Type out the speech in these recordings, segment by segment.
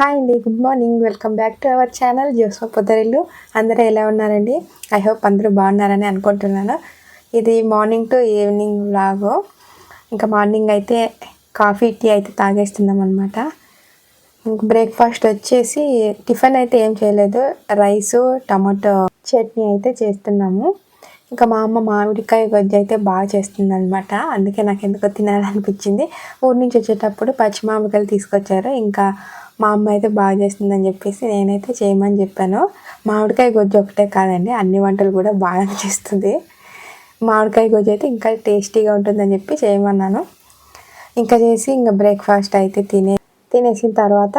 Hi అండి, good morning. Welcome back to our channel Joshua Podarillu. అందరూ ఎలా ఉన్నారండి? ఐ హోప్ అందరూ బాగున్నారని అనుకుంటున్నాను. ఇది మార్నింగ్ టు ఈవినింగ్ వ్లాగు. ఇంకా మార్నింగ్ అయితే కాఫీ టీ అయితే తాగేస్తున్నాం అనమాట. ఇంక బ్రేక్ఫాస్ట్ వచ్చేసి టిఫిన్ అయితే ఏం చేయలేదు, రైసు టమాటో చట్నీ అయితే చేస్తున్నాము. ఇంకా మా అమ్మ మామిడికాయ గొజ్జు అయితే బాగా చేస్తుంది అనమాట. అందుకే నాకు ఎందుకో తినాలనిపించింది. ఊరి నుంచి వచ్చేటప్పుడు పచ్చి మామిడికాయలు తీసుకొచ్చారు. ఇంకా మా అమ్మ అయితే బాగా చేస్తుందని చెప్పేసి నేనైతే చేయమని చెప్పాను. మామిడికాయ గొజ్జు ఒకటే కాదండి, అన్ని వంటలు కూడా బాగా చేస్తుంది. మామిడికాయ గొజ్జు అయితే ఇంకా టేస్టీగా ఉంటుందని చెప్పి చేయమన్నాను. ఇంకా చేసి ఇంకా బ్రేక్ఫాస్ట్ అయితే తినేసిన తర్వాత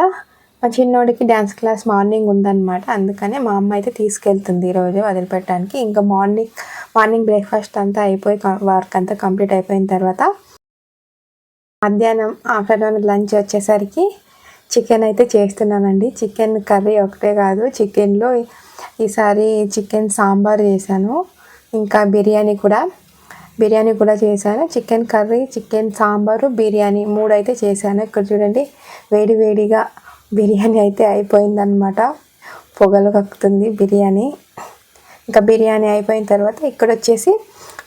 మా చిన్నోడికి డ్యాన్స్ క్లాస్ మార్నింగ్ ఉందన్నమాట. అందుకనే మా అమ్మ అయితే తీసుకెళ్తుంది ఈరోజు వదిలిపెట్టడానికి. ఇంకా మార్నింగ్ బ్రేక్ఫాస్ట్ అంతా అయిపోయి వర్క్ అంతా కంప్లీట్ అయిపోయిన తర్వాత మధ్యాహ్నం ఆఫ్టర్నూన్ లంచ్ వచ్చేసరికి చికెన్ అయితే చేస్తున్నానండి. చికెన్ కర్రీ ఒకటే కాదు, చికెన్లో ఈసారి చికెన్ సాంబార్ చేశాను, ఇంకా బిర్యానీ కూడా చేశాను. Chicken curry, chicken sambar, biryani 3 అయితే చేశాను. ఇక్కడ చూడండి, వేడిగా బిర్యానీ అయితే అయిపోయిందనమాట. పొగలు కక్కుతుంది బిర్యానీ. ఇంకా బిర్యానీ అయిపోయిన తర్వాత ఇక్కడ వచ్చేసి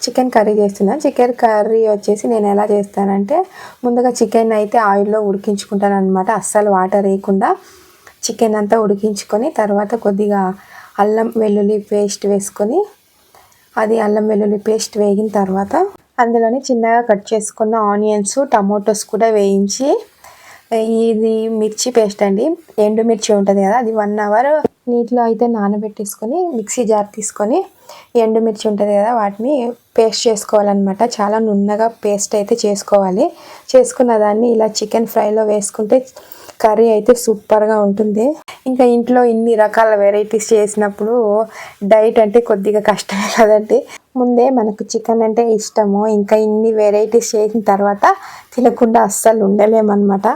చికెన్ కర్రీ చేస్తున్నాను. చికెన్ కర్రీ వచ్చేసి నేను ఎలా చేస్తానంటే, ముందుగా చికెన్ అయితే ఆయిల్లో ఉడికించుకుంటాను అనమాట. అస్సలు వాటర్ వేయకుండా చికెన్ అంతా ఉడికించుకొని తర్వాత కొద్దిగా అల్లం వెల్లుల్లి పేస్ట్ వేసుకొని, అది అల్లం వెల్లుల్లి పేస్ట్ వేగిన తర్వాత అందులోనే చిన్నగా కట్ చేసుకున్న ఆనియన్స్, టమోటోస్ కూడా వేయించి, ఇది మిర్చి పేస్ట్ అండి, ఎండుమిర్చి ఉంటుంది కదా, అది 1 అవర్ నీటిలో అయితే నానబెట్టేసుకొని మిక్సీ జార్ తీసుకొని ఎండుమిర్చి ఉంటుంది కదా వాటిని పేస్ట్ చేసుకోవాలన్నమాట. చాలా నున్నగా పేస్ట్ అయితే చేసుకోవాలి. చేసుకున్న దాన్ని ఇలా చికెన్ ఫ్రైలో వేసుకుంటే కర్రీ అయితే సూపర్గా ఉంటుంది. ఇంకా ఇంట్లో ఇన్ని రకాల వెరైటీస్ చేసినప్పుడు డైట్ అంటే కొద్దిగా కష్టమే కదండి. ముందే మనకు చికెన్ అంటే ఇష్టము, ఇంకా ఇన్ని వెరైటీస్ చేసిన తర్వాత తినకుండా అస్సలు ఉండలేమన్నమాట.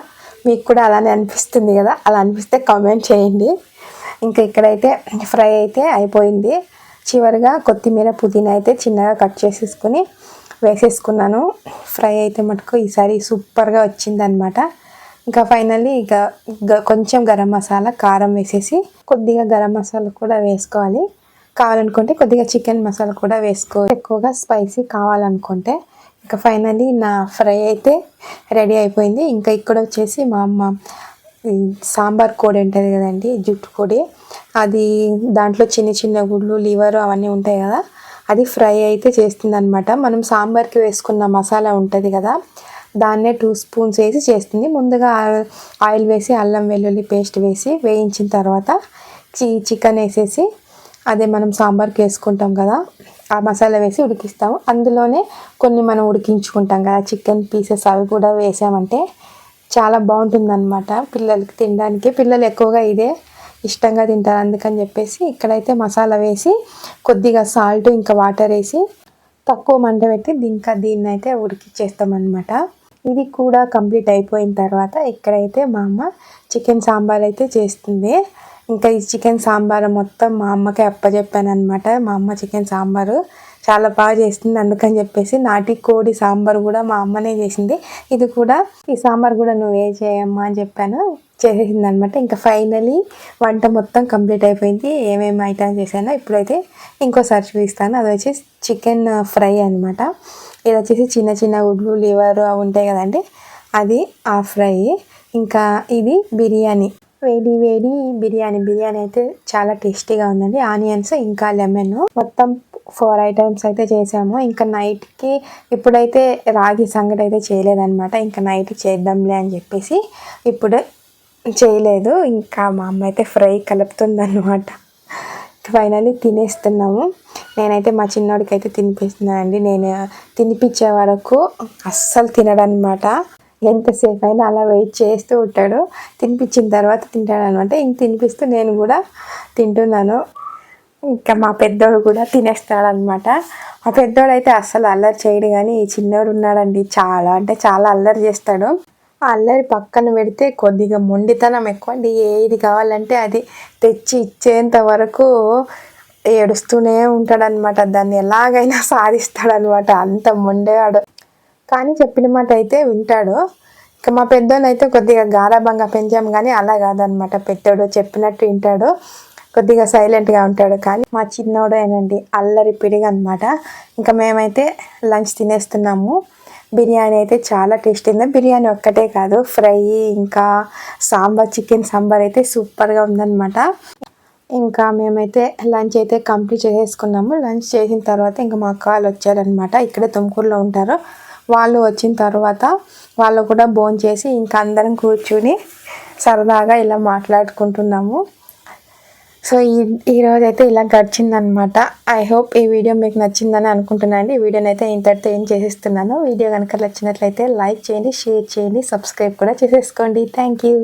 మీకు కూడా అలానే అనిపిస్తుంది కదా? అలా అనిపిస్తే కామెంట్ చేయండి. ఇంకా ఇక్కడైతే ఫ్రై అయితే అయిపోయింది. చివరిగా కొత్తిమీర, పుదీనా అయితే చిన్నగా కట్ చేసేసుకొని వేసేసుకున్నాను. ఫ్రై అయితే మటుకు ఈసారి సూపర్గా వచ్చిందనమాట. ఇంకా ఫైనల్లీ కొంచెం గరం మసాలా, కారం వేసేసి కొద్దిగా గరం మసాలా కూడా వేసుకోవాలి. కావాలనుకుంటే కొద్దిగా చికెన్ మసాలా కూడా వేసుకోవాలి, ఎక్కువగా స్పైసీ కావాలనుకుంటే. ఇంకా ఫైనల్లీ నా ఫ్రై అయితే రెడీ అయిపోయింది. ఇంకా ఇక్కడ వచ్చేసి మా అమ్మ సాంబార్ పొడి ఉంటుంది కదండి, జుట్టు పొడి, అది దాంట్లో చిన్న గుళ్ళు, లివర్ అవన్నీ ఉంటాయి కదా, అది ఫ్రై అయితే చేస్తుంది అనమాట. మనం సాంబార్కి వేసుకున్న మసాలా ఉంటుంది కదా, దాన్నే 2 స్పూన్స్ వేసి చేస్తుంది. ముందుగా ఆయిల్ వేసి అల్లం వెల్లుల్లి పేస్ట్ వేసి వేయించిన తర్వాత చికెన్ వేసేసి, అదే మనం సాంబార్కి వేసుకుంటాం కదా, ఆ మసాలా వేసి ఉడికిస్తాము. అందులోనే కొన్ని మనం ఉడికించుకుంటాం కదా చికెన్ పీసెస్, అవి కూడా వేసామంటే చాలా బాగుంటుందన్నమాట పిల్లలకి తినడానికి. పిల్లలు ఎక్కువగా ఇదే ఇష్టంగా తింటారు. అందుకని చెప్పేసి ఇక్కడైతే మసాలా వేసి కొద్దిగా సాల్ట్, ఇంకా వాటర్ వేసి తక్కువ మంట పెట్టి ఇంకా దీన్ని అయితే ఉడికిచ్చేస్తామన్నమాట. ఇది కూడా కంప్లీట్ అయిపోయిన తర్వాత ఇక్కడైతే మా అమ్మ చికెన్ సాంబార్ అయితే చేస్తుంది. ఇంకా ఈ చికెన్ సాంబార్ మొత్తం మా అమ్మకే అప్పచెప్పాను అనమాట. మా అమ్మ చికెన్ సాంబారు చాలా బాగా చేస్తుంది. అందుకని చెప్పేసి నాటి కోడి సాంబార్ కూడా మా అమ్మనే చేసింది. ఈ సాంబార్ కూడా నువ్వే చేయమ్మా అని చెప్పాను, చేసేసింది అనమాట. ఇంకా ఫైనలీ వంట మొత్తం కంప్లీట్ అయిపోయింది. ఏమేమి ఐటమ్స్ చేశానో ఇప్పుడైతే ఇంకోసారి చూపిస్తాను. అది వచ్చేసి చికెన్ ఫ్రై అనమాట. ఇది వచ్చేసి చిన్న గుడ్లు, లివర్ అవి ఉంటాయి కదండి, అది ఆ ఫ్రై. ఇంకా ఇది బిర్యానీ, వేడి బిర్యానీ అయితే చాలా టేస్టీగా ఉందండి. ఆనియన్స్, ఇంకా లెమన్, మొత్తం 4 ఐటమ్స్ అయితే చేసాము. ఇంకా నైట్కి ఇప్పుడైతే రాగి సంగటి అయితే చేయలేదన్నమాట. ఇంకా నైట్ చేద్దాంలే అని చెప్పేసి ఇప్పుడు చేయలేదు. ఇంకా మా అమ్మ అయితే ఫ్రై కలుపుతుందన్నమాట. ఫైనల్లీ తినేస్తున్నాము. నేనైతే మా చిన్నోడికి అయితే తినిపిస్తున్నానండి. నేను తినిపించే వరకు అస్సలు తినడనమాట. ఎంతసేపు అయినా అలా వెయిట్ చేస్తూ ఉంటాడు. తినిపించిన తర్వాత తింటాడనమాట. ఇంక తినిపిస్తూ నేను కూడా తింటున్నాను. ఇంకా మా పెద్దోడు కూడా తినేస్తాడనమాట. మా పెద్దోడు అయితే అస్సలు అల్లరి చేయడు, కానీ ఈ చిన్నోడు ఉన్నాడండి, చాలా అంటే చాలా అల్లరి చేస్తాడు. ఆ అల్లరి పక్కన పెడితే కొద్దిగా మొండితనం ఎక్కువ అండి. ఏది కావాలంటే అది తెచ్చి ఇచ్చేంత వరకు ఏడుస్తూనే ఉంటాడనమాట. దాన్ని ఎలాగైనా సాధిస్తాడనమాట, అంత మొండేవాడు. కానీ చెప్పిన మాట అయితే వింటాడు. ఇక మా పెద్దోడు అయితే కొద్దిగా గారాబంగా పెంచాం కానీ అలా కాదనమాట. పెద్దోడు చెప్పినట్టు వింటాడు, కొద్దిగా సైలెంట్గా ఉంటాడు. కానీ మా చిన్నోడేనండి అల్లరి పిడిగా అనమాట. ఇంకా మేమైతే లంచ్ తినేస్తున్నాము. బిర్యానీ అయితే చాలా టేస్టీ ఉంది. బిర్యానీ ఒక్కటే కాదు, ఫ్రై ఇంకా సాంబార్, చికెన్ సాంబార్ అయితే సూపర్గా ఉందన్నమాట. ఇంకా మేమైతే లంచ్ అయితే కంప్లీట్ చేసేసుకున్నాము. లంచ్ చేసిన తర్వాత ఇంకా మా అక్క వాళ్ళు వచ్చారనమాట. ఇక్కడే తుమ్కూరులో ఉంటారు. వాళ్ళు వచ్చిన తర్వాత వాళ్ళు కూడా భోంచేసి ఇంకా అందరం కూర్చుని సరదాగా ఇలా మాట్లాడుకుంటున్నాము. సో ఈరోజు అయితే ఇలా గడిచిందనమాట. ఐ హోప్ ఈ వీడియో మీకు నచ్చిందని అనుకుంటున్నాను అండి. ఈ వీడియోని అయితే ఇంతటితో ఏం చేసేస్తున్నాను. వీడియో కనుక నచ్చినట్లయితే లైక్ చేయండి, షేర్ చేయండి, సబ్స్క్రైబ్ కూడా చేసేసుకోండి. Thank you.